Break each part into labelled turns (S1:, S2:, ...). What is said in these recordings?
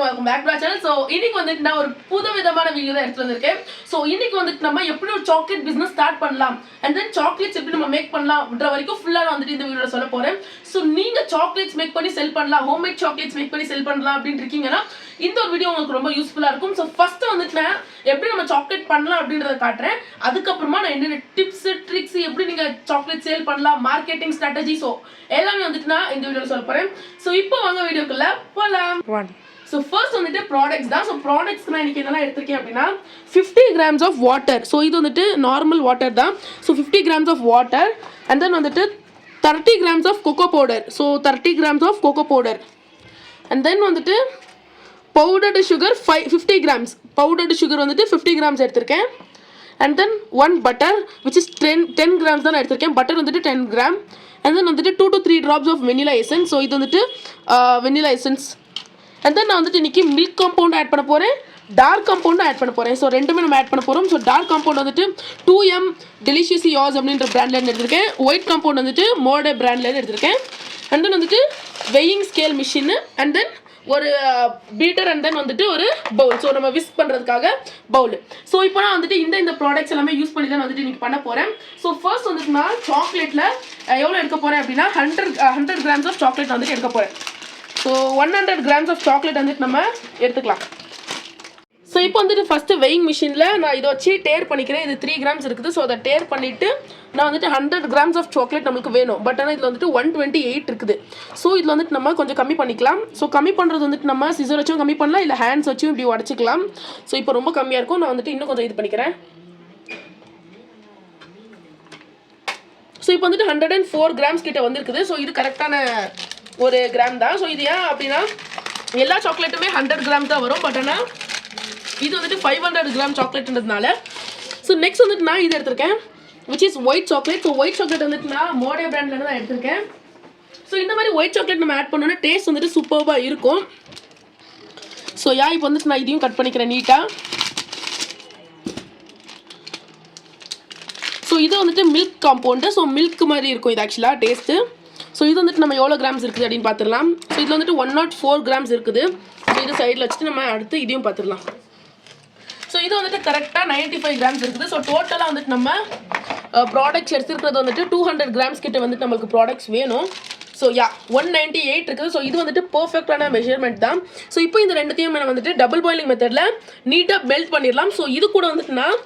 S1: எல்லாருக்கும் welcome back to channel. So இன்னைக்கு வந்துட்டு நான் ஒரு புது விதமான வீடியோ தான் எடுத்து வந்திருக்கேன். ஸோ இன்னைக்கு வந்துட்டு நம்ம எப்படி ஒரு சாக்லேட் பிசினஸ் ஸ்டார்ட் பண்ணலாம் அண்ட் தென் சாக்லேட்ஸ் எப்படி நம்ம மேக் பண்ணலாம்ன்ற வரைக்கும் ஃபுல்லாக நான் வந்துட்டு இந்த வீடியோல சொல்ல போறேன். ஸோ நீங்க சாக்லேட்ஸ் மேக் பண்ணி செல் பண்ணலாம், ஹோம்மேட் சாக்லேட்ஸ் மேக் பண்ணி செல் பண்ணலாம் அப்படின்னு இருக்கீங்கன்னா இந்த ஒரு வீடியோ உங்களுக்கு ரொம்ப யூஸ்ஃபுல்லா இருக்கும். ஸோ ஃபர்ஸ்ட் வந்துட்டு நான் எப்படி நம்ம சாக்லேட் பண்ணலாம் அப்படின்றத காட்டுறேன். அதுக்கப்புறமா நான் என்னென்ன டிப்ஸ் ட்ரிக்ஸ் எப்படி நீங்க சாக்லேட் சேல் பண்ணலாம், மார்க்கெட்டிங் ஸ்ட்ராட்டஜி, ஸோ எல்லாமே வந்துட்டு நான் இந்த வீடியோல சொல்ல போறேன். ஸோ இப்போ வாங்க வீடியோக்குள்ள போலாம். ஸோ ஃபர்ஸ்ட் வந்துட்டு ப்ராடக்ட்ஸ் தான். ஸோ ப்ராடக்ட்ஸ் நான் இன்னைக்கு இதெல்லாம் எடுத்திருக்கேன் அப்படின்னா 50 grams ஆஃப் வாட்டர். ஸோ இது வந்துட்டு நார்மல் வாட்டர் தான். So 50 grams of water and then வந்துட்டு 30 grams of cocoa powder. So 30 grams of cocoa powder and then வந்துட்டு powdered sugar 50 grams. Powdered sugar வந்துட்டு 50 grams எடுத்திருக்கேன். And then 1 butter which is 10 grams தான் நான் எடுத்திருக்கேன். Butter வந்துட்டு 10 gram. And then வந்துட்டு 2 to 3 drops of vanilla essence. So இது வந்துட்டு வெனிலா எசன்ஸ். அண்ட் தென் நான் வந்துட்டு இன்றைக்கி மில்க் காம்பவுண்ட் ஆட் பண்ண போகிறேன், டார்க் காம்பவுண்டும் ஆட் பண்ண போகிறேன். ஸோ ரெண்டுமே நம்ம ஆட் பண்ண போகிறோம். ஸோ டார்க் காம்பவுண்ட் வந்துட்டு 2M டெலிஷியஸ் யாஸ் அப்படின்ற பிராண்ட்லேருந்து எடுத்திருக்கேன். ஒயிட் காம்பவுண்ட் வந்துட்டு மோடே பிராண்ட்லேருந்து எடுத்திருக்கேன். அண்ட் தென் வந்துட்டு weighing scale machine and then ஒரு பீட்டர் அண்ட் தென் வந்துட்டு ஒரு பவுல். ஸோ நம்ம விஸ்க் பண்ணுறதுக்காக பவுல். ஸோ இப்போ நான் வந்துட்டு இந்த ப்ராடக்ட்ஸ் எல்லாமே யூஸ் பண்ணி தான் வந்துட்டு இன்றைக்கி பண்ண போகிறேன். ஸோ ஃபர்ஸ்ட் வந்துட்டு நான் சாக்லேட்டில் எவ்வளோ எடுக்க போகிறேன் அப்படின்னா 100 grams ஆஃப் சாக்லேட் வந்துட்டு எடுக்க போகிறேன். ஸோ 100 grams ஆஃப் சாக்லேட் வந்துட்டு நம்ம எடுத்துக்கலாம். ஸோ இப்போ வந்துட்டு ஃபஸ்ட்டு வெயிங் மிஷினில் நான் இதை வச்சு டேர் பண்ணிக்கிறேன். இது 3 grams இருக்குது. ஸோ அதை டேர் பண்ணிவிட்டு நான் வந்துட்டு 100 grams ஆஃப் சாக்லேட் நம்மளுக்கு வேணும். பட் ஆனால் இதில் வந்துட்டு 128 இருக்குது. ஸோ இதில் வந்துட்டு நம்ம கொஞ்சம் கம்மி பண்ணிக்கலாம். ஸோ கம்மி பண்ணுறது வந்துட்டு நம்ம சிசர் வச்சும் கம்மி பண்ணலாம், இல்லை ஹேண்ட்ஸ் வச்சும் இப்படி உடச்சிக்கலாம். ஸோ இப்போ ரொம்ப கம்மியாக இருக்கும். நான் வந்துட்டு இன்னும் கொஞ்சம் இது பண்ணிக்கிறேன். ஸோ இப்போ வந்துட்டு 104 grams கிட்ட வந்துருக்குது. ஸோ இது கரெக்டான ஒரு கிராம் தான். ஸோ இது ஏன் அப்படின்னா எல்லா சாக்லேட்டுமே 100 grams தான் வரும். பட் ஆனால் இது வந்துட்டு 500 grams சாக்லேட்ன்றதுனால. ஸோ நெக்ஸ்ட் வந்துட்டு நான் இது எடுத்திருக்கேன் which is white chocolate. So white chocolate வந்துட்டு நான் மோடே பிராண்ட்லேருந்து தான் எடுத்திருக்கேன். ஸோ இந்த மாதிரி ஒயிட் சாக்லேட் நம்ம ஆட் பண்ணோன்னா டேஸ்ட் வந்துட்டு சூப்பராக இருக்கும். ஸோ இப்போ வந்துட்டு நான் இதையும் கட் பண்ணிக்கிறேன் நீட்டாக. ஸோ இது வந்துட்டு மில்க் காம்பவுண்டு. ஸோ மில்க் மாதிரி இருக்கும் இது ஆக்சுவலாக டேஸ்ட்டு. ஸோ இது வந்துட்டு நம்ம எவ்வளோ கிராம்ஸ் இருக்குது அப்படின்னு பார்த்துடலாம். ஸோ இதில் வந்துட்டு 104 grams இருக்குது. ஸோ இது சைடில் வச்சுட்டு நம்ம அடுத்து இதையும் பார்த்துடலாம். ஸோ இது வந்துட்டு கரெக்டாக 95 grams இருக்குது. ஸோ டோட்டலாக வந்துட்டு நம்ம ப்ராடக்ட்ஸ் எடுத்துருக்கிறது வந்துட்டு 200 grams கிட்ட வந்துட்டு நம்மளுக்கு ப்ராடக்ட்ஸ் வேணும். ஸோ 198 இருக்குது. ஸோ இது வந்துட்டு பர்ஃபெக்டான மெஷர்மெண்ட் தான். ஸோ இப்போ இந்த ரெண்டுத்தையும் நம்ம வந்துட்டு டபுள் பாயிலிங் மெத்தடில் நீட்டாக மெல்ட் பண்ணிடலாம். ஸோ இது கூட வந்துட்டு நான்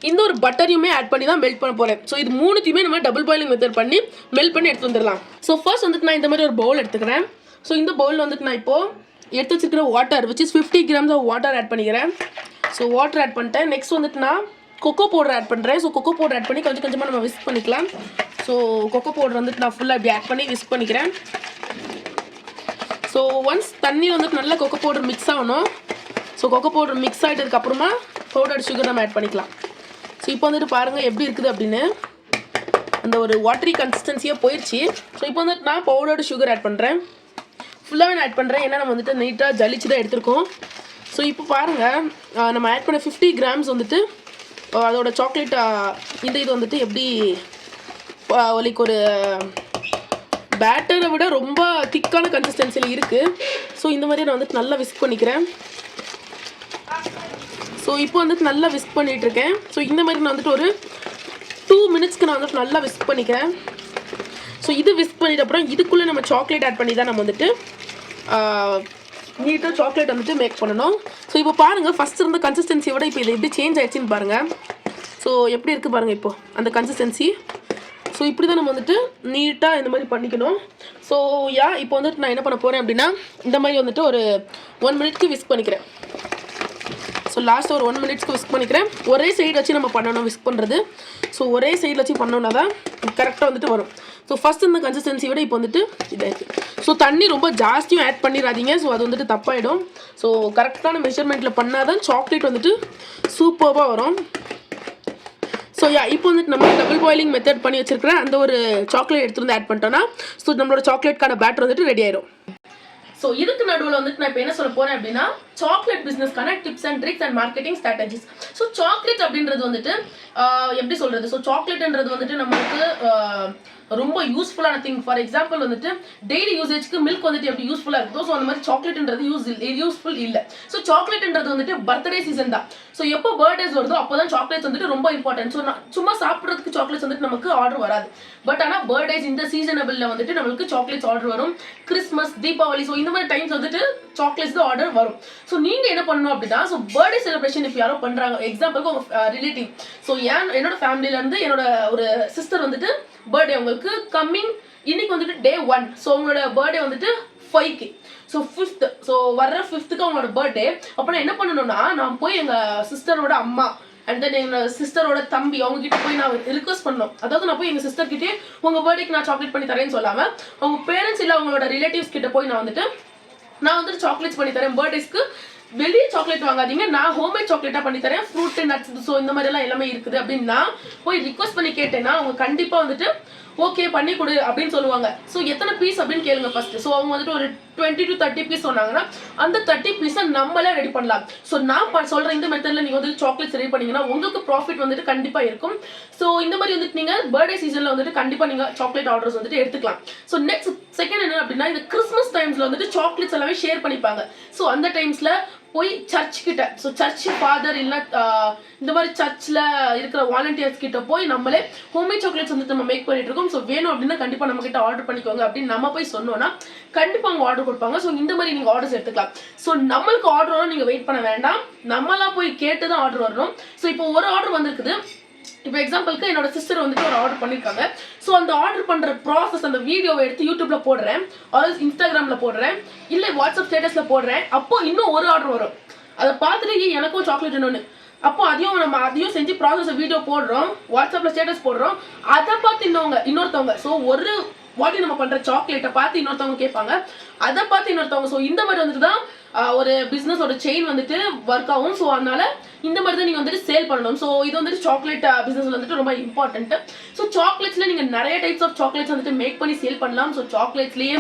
S1: இந்த ஒரு பட்டரையுமே ஆட் பண்ணி தான் மெல்ட் பண்ண போகிறேன். ஸோ இது மூணுத்தையுமே நம்ம டபுள் பாயிலிங் மெத்தட் பண்ணி மெல்ட் பண்ணி எடுத்து வந்துடலாம். ஸோ ஃபர்ஸ்ட் வந்துட்டு நான் இந்த மாதிரி ஒரு பவுல் எடுத்துக்கிறேன். ஸோ இந்த பவுலில் வந்துட்டு நான் இப்போது எடுத்து வச்சுருக்கிற water which is 50 grams of water add பண்ணிக்கிறேன். ஸோ வாட்டர் ஆட் பண்ணிட்டேன். நெக்ஸ்ட் வந்துட்டு நான் கொக்கோ பவுடர் ஆட் பண்ணுறேன். ஸோ கொக்கோ பவுடர் ஆட் பண்ணி கொஞ்சம் கொஞ்சமாக நம்ம விஸ்க் பண்ணிக்கலாம். ஸோ கொக்கோ பவுடர் வந்துட்டு நான் ஃபுல்லாக இப்படி ஆட் பண்ணி விஸ்க் பண்ணிக்கிறேன். ஸோ ஒன்ஸ் தண்ணி வந்துட்டு நல்லா கொக்கோ பவுடர் மிக்ஸ் ஆகணும். ஸோ கொக்கோ பவுடர் மிக்ஸ் ஆகிட்டதுக்கப்புறமா பவுடர் சுகர் நம்ம ஆட் பண்ணிக்கலாம். ஸோ இப்போ வந்துட்டு பாருங்கள் எப்படி இருக்குது அப்படின்னு அந்த ஒரு வாட்டரி கன்சிஸ்டன்சியாக போயிடுச்சு. ஸோ இப்போ வந்துட்டு நான் பவுடர்டு சுகர் ஆட் பண்ணுறேன். ஃபுல்லாகவே நான் ஆட் பண்ணுறேன். ஏன்னா நம்ம வந்துட்டு நீட்டாக ஜலிச்சு தான் எடுத்திருக்கோம். ஸோ இப்போ பாருங்கள் நம்ம ஆட் பண்ண 50 grams வந்துட்டு அதோட சாக்லேட் இது வந்துட்டு எப்படி லைக் ஒரு பேட்டரை விட ரொம்ப திக்கான கன்சிஸ்டன்சியில் இருக்குது. ஸோ இந்த மாதிரி நான் வந்துட்டு நல்லா விஸ்க் பண்ணிக்கிறேன். ஸோ இப்போ வந்துட்டு நல்லா விஸ்க் பண்ணிகிட்ருக்கேன். ஸோ இந்த மாதிரி நான் வந்துட்டு ஒரு 2 minutesக்கு நான் வந்துட்டு நல்லா விஸ்க் பண்ணிக்கிறேன். ஸோ இது விஸ்க் பண்ணிட்ட அப்புறம் இதுக்குள்ளே நம்ம சாக்லேட் ஆட் பண்ணி தான் நம்ம வந்துட்டு நீட்டாக சாக்லேட் வந்துட்டு மேக் பண்ணணும். ஸோ இப்போ பாருங்கள் ஃபஸ்ட் இருந்த கன்சிஸ்டன்சியோட இப்போ இது எப்படி சேஞ்ச் ஆகிடுச்சின்னு பாருங்கள். ஸோ எப்படி இருக்குது பாருங்கள் இப்போ அந்த கன்சிஸ்டன்சி. ஸோ இப்படி தான் நம்ம வந்துட்டு நீட்டாக இந்த மாதிரி பண்ணிக்கணும். ஸோ இப்போ வந்துட்டு நான் என்ன பண்ண போகிறேன் அப்படின்னா இந்த மாதிரி வந்துட்டு ஒரு 1 minute விஸ்க் பண்ணிக்கிறேன். ஸோ லாஸ்ட் ஒரு 1 minute விஸ்க் பண்ணிக்கிறேன். ஒரே சைடு வச்சு நம்ம பண்ணணும் விஸ்க் பண்ணுறது. ஸோ ஒரே சைடில் வச்சு பண்ணோன்னா தான் கரெக்டாக வந்துட்டு வரும். ஸோ ஃபஸ்ட் இந்த கன்சிஸ்டன்சி விட இப்போ வந்துட்டு இதாக இருக்குது. ஸோ தண்ணி ரொம்ப ஜாஸ்தியும் ஆட் பண்ணிடாதீங்க. ஸோ அது வந்துட்டு தப்பாயிடும். ஸோ கரெக்டான மெஷர்மெண்ட்டில் பண்ணால் தான் சாக்லேட் வந்துட்டு சூப்பராக வரும். ஸோ இப்போ வந்துட்டு நம்ம டபுள் பாயிலிங் மெத்தட் பண்ணி வச்சுருக்கிறேன் அந்த ஒரு சாக்லேட் எடுத்துகிட்டு வந்து ஆட் பண்ணிட்டோன்னா ஸோ நம்மளோட சாக்லேட்கான பேட்டர் வந்துட்டு ரெடி ஆயிடும். ஸோ இதுக்கு நடுவில் வந்துட்டு நான் இப்போ என்ன சொல்ல போகிறேன் அப்படின்னா சாக்லேட் பிஸ்னஸ்க்கான tips and tricks and marketing strategies. So chocolate அப்படின்றது வந்துட்டு எப்படி சொல்கிறது, ஸோ சாக்லேட்ன்றது வந்துட்டு நம்மளுக்கு ரொம்ப யூஸ்ஃபுல்லான திங். ஃபார் எக்ஸாம்பிள் வந்துட்டு டெய்லி யூசேஜ்க்கு மில்க் வந்துட்டு எப்படி யூஸ்ஃபுல்லாக இருக்குதோ, ஸோ அந்த மாதிரி சாக்லேட்ன்றது யூஸ்ஃபுல் இல்லை. ஸோ சாக்லேட்ன்றது வந்துட்டு பர்த்டே சீசன் தான். ஸோ எப்போ பர்த்டேஸ் வருதோ அப்போ தான் சாக்லேட்ஸ் வந்துட்டு ரொம்ப இம்பார்ட்டன்ட். ஸோ சும்மா சாப்பிட்றதுக்கு சாக்லேட்ஸ் வந்துட்டு நமக்கு ஆர்டர் வராது. பட் ஆனால் பர்த்டேஸ் இந்த சீசனபிளில் வந்துட்டு நம்மளுக்கு சாக்லேட்ஸ் ஆர்டர் வரும். கிறிஸ்மஸ், தீபாவளி, ஸோ இந்த மாதிரி டைம்ஸ் வந்துட்டு சாக்லேட்ஸ் தான் ஆர்டர் வரும். ஸோ நீங்கள் என்ன பண்ணணும் அப்படின்னா, ஸோ பர்த்டே செலிப்ரேஷன் இப்போ யாரோ பண்ணுறாங்க, எக்ஸாம்பிளுக்கு உங்கள் ரிலேட்டிவ். ஸோ என்னோட ஃபேமிலியிலேருந்து என்னோட ஒரு சிஸ்டர் வந்துட்டு பர்த்டே உங்களுக்கு கம்மிங் இன்னைக்கு வந்துட்டு Day 1. ஸோ உங்களோட பர்த்டே வந்துட்டு 5க்கு, ஸோ 5th, ஸோ வர்ற 5க்கு அவங்களோட பர்த்டே. அப்போ நான் என்ன பண்ணணும்னா, நான் போய் எங்கள் சிஸ்டரோட அம்மா அண்ட் தென் எங்கள் சிஸ்டரோட தம்பி அவங்க கிட்ட போய் நான் ரிக்வஸ்ட் பண்ணோம். அதாவது நான் போய் எங்கள் சிஸ்டர் கிட்டே உங்கள் பர்த்டேக்கு நான் சாக்லேட் பண்ணி தரேன்னு சொல்லாமல், அவங்க பேரண்ட்ஸ் இல்லை அவங்களோட ரிலேட்டிவ்ஸ் கிட்ட போய் நான் வந்துட்டு சாக்லேட்ஸ் பண்ணி தரேன். பர்த்டேஸ்க்கு வெளியே சாக்லேட் வாங்காதீங்க, நான் ஹோம்மேட் சாக்லேட்டாக பண்ணி தரேன், ஃப்ரூட் நட்ஸ், ஸோ இந்த மாதிரிலாம் எல்லாமே இருக்குது அப்படின்னு நான் போய் ரிக்வஸ்ட் பண்ணி கேட்டேன்னா அவங்க கண்டிப்பாக வந்துட்டு ஓகே பண்ணி கொடு அப்படின்னு சொல்லுவாங்க. ஸோ எத்தனை பீஸ் அப்படின்னு கேளுங்க ஃபர்ஸ்ட். ஸோ அவங்க வந்துட்டு ஒரு 20 to 30 பீஸ் சொன்னாங்கன்னா அந்த 30 பீஸை நம்மளே ரெடி பண்ணலாம். ஸோ நான் சொல்கிறேன் இந்த மெத்தடில் நீங்கள் வந்துட்டு சாக்லேட்ஸ் ரெடி பண்ணீங்கன்னா உங்களுக்கு ப்ராஃபிட் வந்துட்டு கண்டிப்பாக இருக்கும். ஸோ இந்த மாதிரி வந்துட்டு நீங்கள் பர்த்டே சீசனில் வந்துட்டு கண்டிப்பாக நீங்கள் சாக்லேட் ஆர்டர்ஸ் வந்துட்டு எடுத்துக்கலாம். ஸோ நெக்ஸ்ட் செகண்ட் என்ன அப்படின்னா, இந்த கிறிஸ்மஸ் டைம்ஸில் வந்துட்டு சாக்லேட்ஸ் எல்லாமே ஷேர் பண்ணிப்பாங்க. ஸோ அந்த டைம்ஸில் போய் சர்ச் கிட்ட, ஸோ சர்ச் ஃபாதர் இல்லை இந்த மாதிரி சர்ச்சில் இருக்கிற வாலண்டியர்ஸ் கிட்ட போய் நம்மளே ஹோம்மேட் சாக்லேட்ஸ் வந்துட்டு நம்ம மேக் பண்ணிட்டு இருக்கோம். ஸோ வேணும் அப்படின்னா கண்டிப்பாக நம்ம கிட்ட ஆர்டர் பண்ணிக்கோங்க அப்படின்னு நம்ம போய் சொன்னோம்னா கண்டிப்பாக அவங்க ஆர்டர் கொடுப்பாங்க. ஸோ இந்த மாதிரி நீங்கள் ஆர்டர்ஸ் எடுத்துக்கலாம். ஸோ நம்மளுக்கு ஆர்டர் வரும், நீங்கள் வெயிட் பண்ண வேண்டாம், நம்மளாம் போய் கேட்டு தான் ஆர்டர் வரணும். ஸோ இப்போ ஒரு ஆர்டர் வந்திருக்குது, இப்போ எக்ஸாம்பிளுக்கு என்னோட சிஸ்டர் வந்துட்டு ஒரு ஆர்டர் பண்ணியிருக்காங்க. ஸோ அந்த ஆர்டர் பண்ணுற ப்ராசஸ் அந்த வீடியோவை எடுத்து யூடியூப்ல போடுறேன், ஆல் இன்ஸ்டாகிராமில் போடுறேன், இல்லை வாட்ஸ்அப் ஸ்டேட்டஸில் போடுறேன். அப்போ இன்னும் ஒரு ஆர்டர் வரும், அதை பார்த்துட்டு எனக்கும் சாக்லேட் இன்னொன்று, அப்போ அதையும் செஞ்சு ப்ராசஸ் வீடியோ போடுறோம், வாட்ஸ்அப்பில் ஸ்டேட்டஸ் போடுறோம், அதை பார்த்து இன்னொருத்தவங்க. ஸோ ஒரு வாட்டி நம்ம பண்ணுற சாக்லேட்டை பார்த்து இன்னொருத்தவங்க கேட்பாங்க, அதை பார்த்து இன்னொருத்தவங்க. ஸோ இந்த மாதிரி வந்துட்டு தான் ஒரு பிஸ்னஸோட செயின் வந்துட்டு ஒர்க் ஆகும். ஸோ அதனால இந்த மாதிரி தான் நீங்கள் வந்துட்டு சேல் பண்ணணும். ஸோ இது வந்துட்டு சாக்லேட் பிஸ்னஸ் வந்துட்டு ரொம்ப இம்பார்ட்டன்ட். ஸோ சாக்லேட்ஸில் நீங்கள் நிறைய டைப்ஸ் ஆஃப் சாக்லேட்ஸ் வந்துட்டு மேக் பண்ணி சேல் பண்ணலாம். ஸோ சாக்லேட்ஸ்லேயே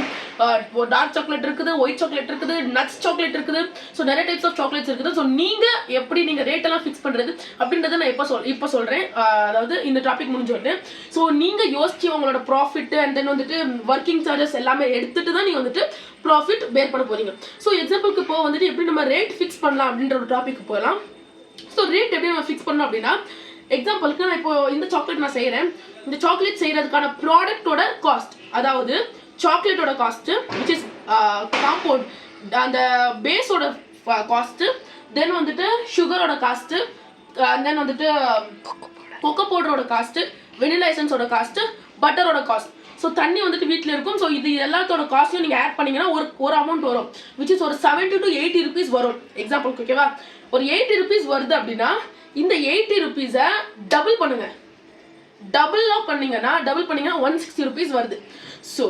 S1: டார்க் சாக்லேட் இருக்குது, ஒயிட் சாக்லேட் இருக்குது, நட்ஸ் சாக்லேட் இருக்குது. ஸோ நிறைய டைப்ஸ் ஆஃப் சாக்லேட்ஸ் இருக்குது. ஸோ நீங்கள் எப்படி நீங்கள் ரேட்டெல்லாம் ஃபிக்ஸ் பண்ணுறது அப்படின்றத நான் இப்போ சொல்கிறேன், அதாவது இந்த டாபிக் முடிஞ்சோடனே. ஸோ நீங்கள் யோசிச்சு உங்களோட ப்ராஃபிட் அண்ட் தென் வந்துட்டு ஒர்க்கிங் சார்ஜஸ் எல்லாமே எடுத்துட்டு தான் நீங்கள் வந்துட்டு ப்ராஃபிட் பேர் பண்ண போறீங்க. ஸோ எக்ஸாம்பிளுக்கு இப்போ வந்துட்டு எப்படி நம்ம ரேட் ஃபிக்ஸ் பண்ணலாம் அப்படின்ற ஒரு டாபிக் போகலாம். ஸோ ரேட் எப்படி நம்ம ஃபிக்ஸ் பண்ணோம் அப்படின்னா, எக்ஸாம்பிளுக்கு நான் இப்போ இந்த சாக்லேட் நான் செய்கிறேன், இந்த சாக்லேட் செய்கிறதுக்கான ப்ராடக்டோட காஸ்ட், அதாவது சாக்லேட்டோட காஸ்ட்டு விச் இஸ் காம்பவுண்ட், அந்த பேஸோட காஸ்ட்டு, தென் வந்துட்டு சுகரோட காஸ்ட்டு, தென் வந்துட்டு கொக்கோ பவுடரோட காஸ்ட்டு, வெனிலா எசன்ஸோட காஸ்ட்டு, பட்டரோட காஸ்ட். ஸோ தண்ணி வந்துட்டு வீட்டில் இருக்கும். ஸோ இது எல்லாத்தோட காஸ்ட்டையும் நீங்கள் ஆட் பண்ணிங்கன்னா ஒரு அமௌண்ட் வரும், விச் இஸ் ஒரு 70 to 80 rupees வரும். எக்ஸாம்பிளுக்கு ஓகேவா, ஒரு 80 rupees வருது அப்படின்னா இந்த 80 rupees-ஐ டபுள் பண்ணுங்க. டபுள் பண்ணிங்கன்னா 160 rupees வருது. ஸோ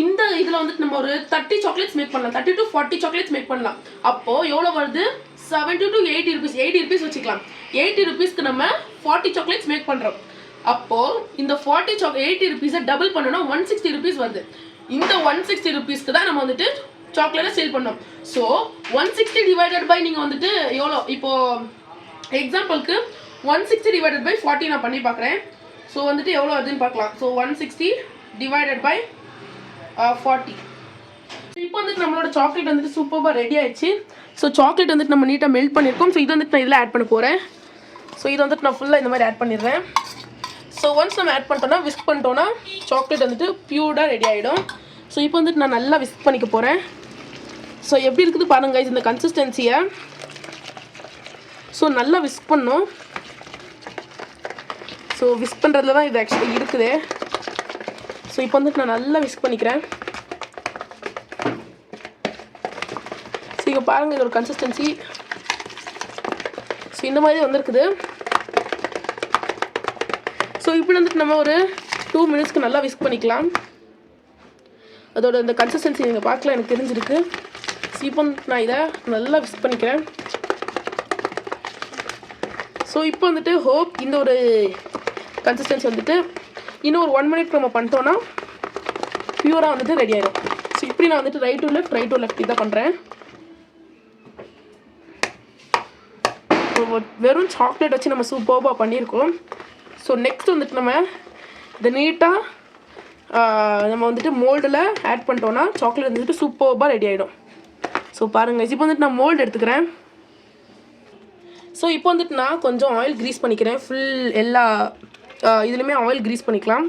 S1: இந்த இதில் வந்துட்டு நம்ம ஒரு 30 சாக்லேட்ஸ் மேக் பண்ணலாம், 30 to 40 சாக்லேட்ஸ் மேக் பண்ணலாம். அப்போது எவ்வளோ வருது, 70 to 80 rupees, 80 rupees வச்சுக்கலாம். 80 rupees-க்கு நம்ம 40 சாக்லேட்ஸ் மேக் பண்ணுறோம். அப்போ இந்த 80 rupees-ஐ டபுள் பண்ணோம்னா 160 rupees வருது. இந்த 160 rupees-க்கு தான் நம்ம வந்துட்டு சாக்லேட்டை சேல் பண்ணோம். ஸோ 160 டிவைடட் பை நீங்கள் வந்துட்டு எவ்வளோ, இப்போ எக்ஸாம்பிளுக்கு 160 டிவைடட் பை 40 நான் பண்ணி பார்க்குறேன். ஸோ வந்துட்டு எவ்வளோ வருதுன்னு பார்க்கலாம். So 160 divided by 40. இப்போ வந்துட்டு நம்மளோட சாக்லேட் வந்துட்டு சூப்பராக ரெடி ஆயிடுச்சு. ஸோ சாக்லேட் வந்துட்டு நம்ம நீட்டாக மெல்ட் பண்ணியிருக்கோம். ஸோ இது வந்துட்டு நான் இதில் ஆட் பண்ண போகிறேன். ஸோ இது வந்துட்டு நான் ஃபுல்லாக இந்த மாதிரி ஆட் பண்ணிடுறேன். ஸோ ஒன்ஸ் நம்ம ஆட் பண்ணிட்டோன்னா, விஸ்க் பண்ணிட்டோன்னா சாக்லேட் வந்துட்டு பியூர்டாக ரெடி ஆகிடும். ஸோ இப்போ வந்துட்டு நான் நல்லா விஸ்க் பண்ணிக்க போகிறேன். ஸோ எப்படி இருக்குது பாருங்க இந்த கன்சிஸ்டன்சியை. ஸோ நல்லா விஸ்க் பண்ணோம். ஸோ விஸ்க் பண்ணுறதுல தான் இது ஆக்சுவலி இருக்குது. ஸோ இப்போ வந்துட்டு நான் நல்லா விஸ்க் பண்ணிக்கிறேன். ஸோ இங்கே பாருங்கள் இதோட கன்சிஸ்டன்சி. ஸோ இந்த மாதிரி வந்துருக்குது. ஸோ இப்படி வந்துட்டு நம்ம ஒரு 2 minutes நல்லா விஸ்க் பண்ணிக்கலாம். அதோட இந்த கன்சிஸ்டன்சி நீங்கள் பார்க்கலாம், எனக்கு தெரிஞ்சிருக்கு. ஸோ இப்போ நான் இதை நல்லா விஸ்க் பண்ணிக்கிறேன். ஸோ இப்போ வந்துட்டு ஹோப் இந்த ஒரு கன்சிஸ்டன்சி வந்துட்டு இன்னும் ஒரு 1 minute நம்ம பண்ணிட்டோன்னா பியூராக வந்துட்டு ரெடி ஆகிடும். ஸோ இப்படி நான் வந்துட்டு ரைட் டு லெஃப்ட் இதை பண்ணுறேன். வெறும் சாக்லேட் வச்சு நம்ம சூப்பராக பண்ணியிருக்கோம். ஸோ நெக்ஸ்ட் வந்துட்டு நம்ம இதை நீட்டாக நம்ம வந்துட்டு மோல்டில் ஆட் பண்ணிட்டோன்னா சாக்லேட் வந்துட்டு சூப்பராக ரெடி ஆகிடும். ஸோ பாருங்கள், இப்போ வந்துட்டு நான் மோல்டு எடுத்துக்கிறேன். ஸோ இப்போ வந்துட்டு நான் கொஞ்சம் ஆயில் க்ரீஸ் பண்ணிக்கிறேன். ஃபுல் எல்லா இதுலேயுமே ஆயில் க்ரீஸ் பண்ணிக்கலாம்.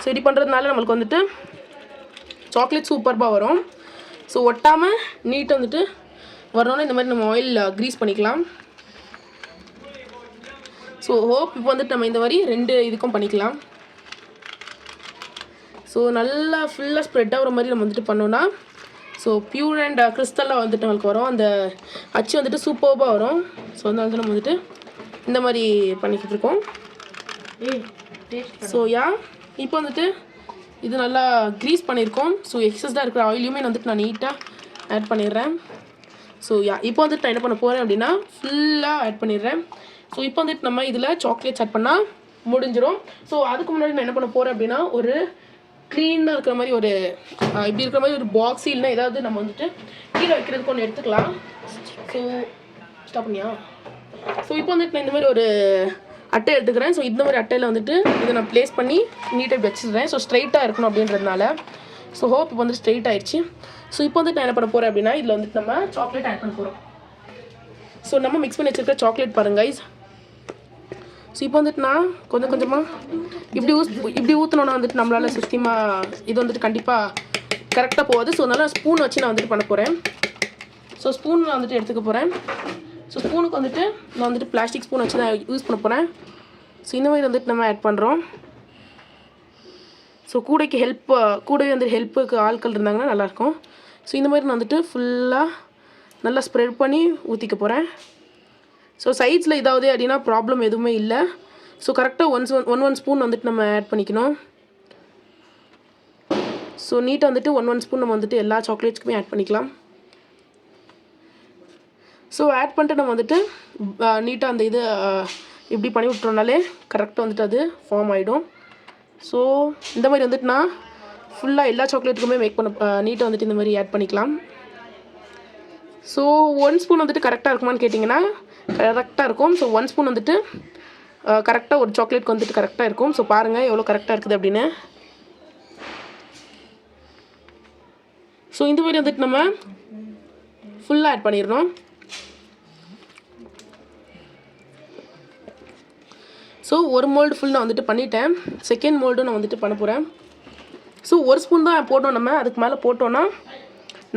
S1: ஸோ இப்படி பண்ணுறதுனால நம்மளுக்கு வந்துட்டு சாக்லேட் சூப்பராக வரும். ஸோ ஒட்டாமல் நீட்டாக வந்துட்டு வரணும்னா இந்த மாதிரி நம்ம ஆயில் க்ரீஸ் பண்ணிக்கலாம். ஸோ ஹோப் இப்போ வந்துட்டு நம்ம இந்த மாதிரி 2 இதுக்கும் பண்ணிக்கலாம். ஸோ நல்லா ஃபுல்லாக ஸ்ப்ரெட் ஆகிற மாதிரி நம்ம வந்துட்டு பண்ணோன்னா ஸோ பியூர் அண்ட் கிறிஸ்டலாக வந்துட்டு நம்மளுக்கு வரும். அந்த அச்சு வந்துட்டு சூப்பராக வரும். ஸோ அதனால தான் நம்ம வந்துட்டு இந்த மாதிரி பண்ணிக்கிட்டு இருக்கோம். ஸோ இப்போ வந்துட்டு இது நல்லா க்ரீஸ் பண்ணியிருக்கோம். ஸோ எக்ஸஸ்டாக இருக்கிற ஆயிலையுமே வந்துட்டு நான் நீட்டாக ஆட் பண்ணிடுறேன். ஸோ இப்போ வந்துட்டு நான் என்ன பண்ண போகிறேன் அப்படின்னா ஃபுல்லாக ஆட் பண்ணிடுறேன். ஸோ இப்போ வந்துட்டு நம்ம இதில் சாக்லேட்ஸ் ஆட் பண்ணால் முடிஞ்சிடும். ஸோ அதுக்கு முன்னாடி நான் என்ன பண்ண போகிறேன் அப்படின்னா ஒரு க்ளீனாக இருக்கிற மாதிரி ஒரு இப்படி இருக்கிற மாதிரி ஒரு பாக்ஸ் இல்லைனா ஏதாவது நம்ம வந்துட்டு கீழே வைக்கிறதுக்கு ஒன்று எடுத்துக்கலாம். ஸோ ஸ்டாப் பண்ணியா? ஸோ இப்போ வந்துட்டு நான் இந்த மாதிரி ஒரு அட்டை எடுத்துக்கிறேன். ஸோ இந்த மாதிரி அட்டையில் வந்துட்டு இதை நான் ப்ளேஸ் பண்ணி நீட்டாக வச்சுருறேன். ஸோ ஸ்ட்ரைட்டாக இருக்கணும் அப்படின்றதுனால. ஸோ ஹோப் இப்போ வந்து ஸ்ட்ரைட் ஆயிடுச்சு. ஸோ இப்போ வந்துட்டு நான் என்ன பண்ண போகிறேன் அப்படின்னா இதில் வந்துட்டு நம்ம சாக்லேட் ஆட் பண்ண போகிறோம். ஸோ நம்ம மிக்ஸ் பண்ணி வச்சுருக்க சாக்லேட் பாருங்க கைஸ். ஸோ இப்போ வந்துட்டு நான் கொஞ்சம் கொஞ்சமாக இப்படி ஊற்றினோன்னா வந்துட்டு நம்மளால் சுத்தமாக இது வந்துட்டு கண்டிப்பாக கரெக்டாக போகாது. ஸோ அதனால் ஸ்பூன் வச்சு நான் வந்துட்டு பண்ண போகிறேன். ஸோ ஸ்பூன் நான் வந்துட்டு எடுத்துக்க போகிறேன். ஸோ ஸ்பூனுக்கு வந்துட்டு நான் வந்துட்டு பிளாஸ்டிக் ஸ்பூன் வச்சு தான் யூஸ் பண்ண போகிறேன். ஸோ இந்த மாதிரி வந்துட்டு நம்ம ஆட் பண்ணுறோம். ஸோ கூடவே வந்துட்டு ஹெல்ப்புக்கு ஆட்கள் இருந்தாங்கன்னா நல்லாயிருக்கும். ஸோ இந்த மாதிரி நான் வந்துட்டு ஃபுல்லாக நல்லா ஸ்ப்ரெட் பண்ணி ஊற்றிக்க போகிறேன். ஸோ சைட்ஸில் இதாவது அப்படின்னா ப்ராப்ளம் எதுவுமே இல்லை. ஸோ கரெக்டாக ஒன் ஸ்பூன் வந்துட்டு நம்ம ஆட் பண்ணிக்கணும். ஸோ நீட்டாக வந்துட்டு ஒன் ஸ்பூன் நம்ம வந்துட்டு எல்லா சாக்லேட்ஸ்க்குமே ஆட் பண்ணிக்கலாம். ஸோ ஆட் பண்ணிட்டு நம்ம வந்துட்டு நீட்டாக அந்த இது இப்படி பண்ணி விட்டோம்னாலே கரெக்டாக வந்துட்டு அது ஃபார்ம் ஆகிடும். ஸோ இந்த மாதிரி வந்துட்டு நான் ஃபுல்லாக எல்லா சாக்லேட்டுக்குமே நீட்டாக வந்துட்டு இந்த மாதிரி ஆட் பண்ணிக்கலாம். ஸோ 1 ஸ்பூன் வந்துட்டு கரெக்டாக இருக்குமான்னு கேட்டிங்கன்னா கரெக்டாக இருக்கும். ஸோ 1 ஸ்பூன் வந்துட்டு கரெக்டாக ஒரு சாக்லேட்க்கு வந்துட்டு கரெக்டாக இருக்கும். ஸோ பாருங்கள் எவ்வளோ கரெக்டாக இருக்குது அப்படின்னு. ஸோ இந்த மாதிரி வந்துட்டு நம்ம ஃபுல்லாக ஆட் பண்ணிடணும். ஸோ ஒரு மோல்டு ஃபுல் நான் வந்துட்டு பண்ணிட்டேன். செகண்ட் மோல்டும் நான் வந்துட்டு பண்ண போகிறேன். ஸோ 1 ஸ்பூன் தான் போட்டோம் நம்ம. அதுக்கு மேலே போட்டோன்னா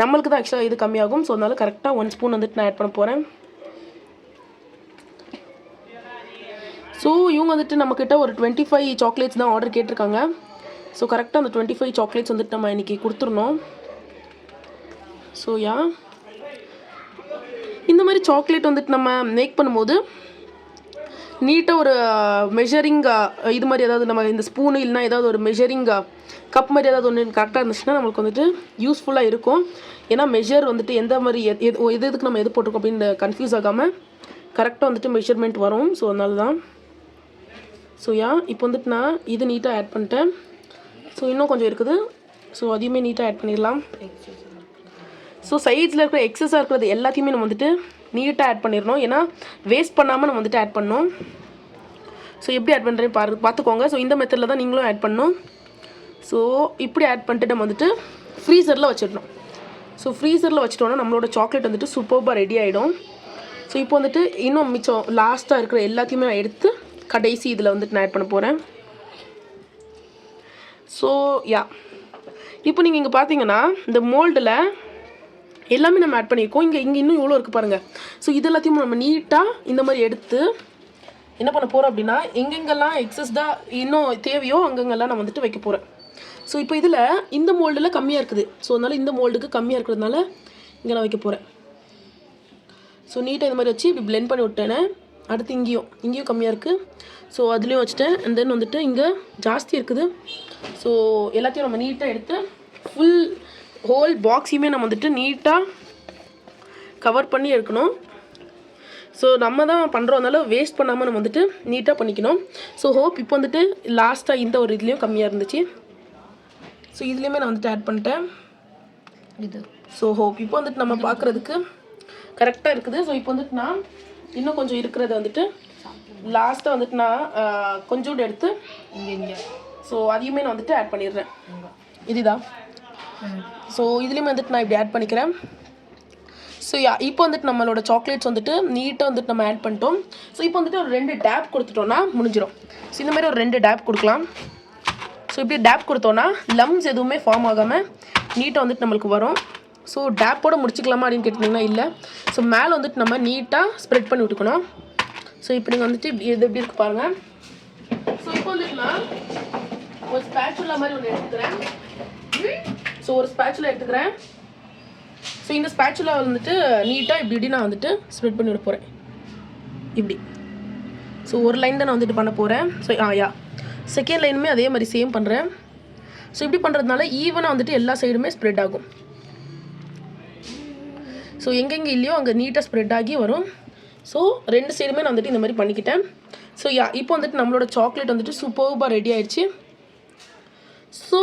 S1: நம்மளுக்கு தான் ஆக்சுவலாக இது கம்மியாகும். ஸோ அதனால கரெக்டாக 1 ஸ்பூன் வந்துட்டு நான் ஆட் பண்ண போகிறேன். ஸோ இவங்க வந்துட்டு நம்மக்கிட்ட ஒரு 25 சாக்லேட்ஸ் தான் ஆர்டர் கேட்டிருக்காங்க. ஸோ கரெக்டாக அந்த 25 சாக்லேட்ஸ் வந்துட்டு நம்ம இன்றைக்கி கொடுத்துருந்தோம். ஸோ இந்த மாதிரி சாக்லேட் வந்துட்டு நம்ம மேக் பண்ணும்போது நீட்டாக ஒரு மெஷரிங் இது மாதிரி ஏதாவது நம்ம இந்த ஸ்பூனு இல்லைனா ஏதாவது ஒரு மெஷரிங் கப் மாதிரி ஏதாவது ஒன்று கரெக்டாக இருந்துச்சுன்னா நம்மளுக்கு வந்துட்டு யூஸ்ஃபுல்லாக இருக்கும். ஏன்னா மெஷர் வந்துட்டு எந்த மாதிரி எதுக்கு நம்ம எது போட்டிருக்கோம் அப்படின்னு கன்ஃபியூஸ் ஆகாமல் கரெக்டாக வந்துட்டு மெஷர்மெண்ட் வரும். ஸோ அதனால தான். ஸோ இப்போ வந்துட்டு நான் இது நீட்டாக ஆட் பண்ணிட்டேன். ஸோ இன்னும் கொஞ்சம் இருக்குது. ஸோ அதையுமே நீட்டாக ஆட் பண்ணிடலாம். ஸோ சைட்ஸில் இருக்கிற எக்ஸஸாக இருக்கிறது எல்லாத்தையுமே நம்ம வந்துட்டு நீட்டாக ஆட் பண்ணிடணும். ஏன்னா வேஸ்ட் பண்ணாமல் நம்ம வந்துட்டு ஆட் பண்ணணும். ஸோ எப்படி ஆட் பண்ணுறேன் பார்த்துக்கோங்க. ஸோ இந்த மெத்தடில் தான் நீங்களும் ஆட் பண்ணணும். ஸோ இப்படி ஆட் பண்ணிட்டு நம்ம வந்துட்டு ஃப்ரீசரில் வச்சிடணும். ஸோ ஃப்ரீசரில் வச்சிட்டோன்னா நம்மளோட சாக்லேட் வந்துட்டு சூப்பராக ரெடி ஆகிடும். ஸோ இப்போ வந்துட்டு இன்னும் மிச்சம் லாஸ்ட்டாக இருக்கிற எல்லாத்தையுமே நான் எடுத்து கடைசி இதில் வந்துட்டு நான் ஆட் பண்ண போகிறேன். ஸோ இப்போ நீங்கள் இங்கே பார்த்தீங்கன்னா இந்த மோல்டில் எல்லாமே நம்ம ஆட் பண்ணியிருக்கோம். இங்கே இன்னும் இவ்வளோ இருக்குது பாருங்கள். ஸோ இது எல்லாத்தையும் நம்ம நீட்டாக இந்த மாதிரி எடுத்து என்ன பண்ண போகிறோம் அப்படின்னா எங்கெங்கெல்லாம் எக்ஸஸ்டாக இன்னும் தேவையோ அங்கங்கெல்லாம் நான் வந்துட்டு வைக்க போகிறேன். ஸோ இப்போ இதில் இந்த மோல்டில் கம்மியாக இருக்குது. ஸோ அதனால் இந்த மோல்டுக்கு கம்மியாக இருக்கிறதுனால இங்கே நான் வைக்க போகிறேன். ஸோ நீட்டாக இந்த மாதிரி வச்சு இப்படி பிளெண்ட் பண்ணி விட்டேனே. அடுத்து இங்கேயும் கம்மியாக இருக்குது. ஸோ அதுலேயும் வச்சுட்டேன். அண்ட் தென் வந்துட்டு இங்கே ஜாஸ்தி இருக்குது. ஸோ எல்லாத்தையும் நம்ம நீட்டாக எடுத்து ஃபுல் ஹோல் பாக்ஸையுமே நம்ம வந்துட்டு நீட்டாக கவர் பண்ணி எடுக்கணும். ஸோ நம்ம தான் பண்ணுறோம்னால வேஸ்ட் பண்ணாமல் நம்ம வந்துட்டு நீட்டாக பண்ணிக்கணும். ஸோ ஹோப் இப்போ வந்துட்டு லாஸ்ட்டாக இந்த ஒரு இதுலேயும் கம்மியாக இருந்துச்சு. ஸோ இதுலேயுமே நான் வந்துட்டு ஆட் பண்ணிட்டேன் இது. ஸோ ஹோப் இப்போ வந்துட்டு நம்ம பார்க்குறதுக்கு கரெக்டாக இருக்குது. ஸோ இப்போ வந்துட்டு நான் இன்னும் கொஞ்சம் இருக்கிறத வந்துட்டு லாஸ்ட்டாக வந்துட்டு நான் கொஞ்சோண்டு எடுத்து
S2: இங்கே
S1: ஸோ அதையுமே நான் வந்துட்டு ஆட் பண்ணிடுறேன். இதுதான். ஸோ இதுலேயுமே வந்துட்டு நான் இப்படி ஆட் பண்ணிக்கிறேன். ஸோ இப்போ வந்துட்டு நம்மளோட சாக்லேட்ஸ் வந்துட்டு நீட்டாக வந்துட்டு நம்ம ஆட் பண்ணிட்டோம். ஸோ இப்போ வந்துட்டு ஒரு 2 டேப் கொடுத்துட்டோன்னா முடிஞ்சிடும். ஸோ இந்த மாதிரி ஒரு 2 டேப் கொடுக்கலாம். ஸோ இப்படி டேப் கொடுத்தோன்னா லம்ஸ் எதுவுமே ஃபார்ம் ஆகாமல் நீட்டாக வந்துட்டு நம்மளுக்கு வரும். ஸோ டேப்போடு முடிச்சிக்கலாமா அப்படின்னு கேட்டிங்கன்னா இல்லை. ஸோ மேலே வந்துட்டு நம்ம நீட்டாக ஸ்ப்ரெட் பண்ணி விட்டுக்கணும். ஸோ இப்போ நீங்கள் வந்துட்டு இப்படி எப்படி இருக்கு பாருங்கள். ஸோ இப்போ வந்துட்டு நான் ஒரு ஸ்பேச்சுலா மாதிரி ஒன்று எடுத்துக்கிறேன். ஸோ ஒரு ஸ்பேச்சுலா எடுத்துக்கிறேன். ஸோ இந்த ஸ்பேச்சுலா வந்துட்டு நீட்டாக இப்படி நான் வந்துட்டு ஸ்ப்ரெட் பண்ணி விட போகிறேன் இப்படி. ஸோ ஒரு லைன் தான் நான் வந்துட்டு பண்ண போகிறேன். ஸோ செகண்ட் லைனுமே அதே மாதிரி சேம் பண்ணுறேன். ஸோ இப்படி பண்ணுறதுனால ஈவனாக வந்துட்டு எல்லா சைடுமே ஸ்ப்ரெட் ஆகும். ஸோ எங்கெங்கே இல்லையோ அங்கே நீட்டாக ஸ்ப்ரெட் ஆகி வரும். ஸோ 2 சைடுமே நான் வந்துட்டு இந்த மாதிரி பண்ணிக்கிட்டேன். ஸோ இப்போ வந்துட்டு நம்மளோட சாக்லேட் வந்துட்டு சூப்பர்பாக ரெடி ஆயிடுச்சு. ஸோ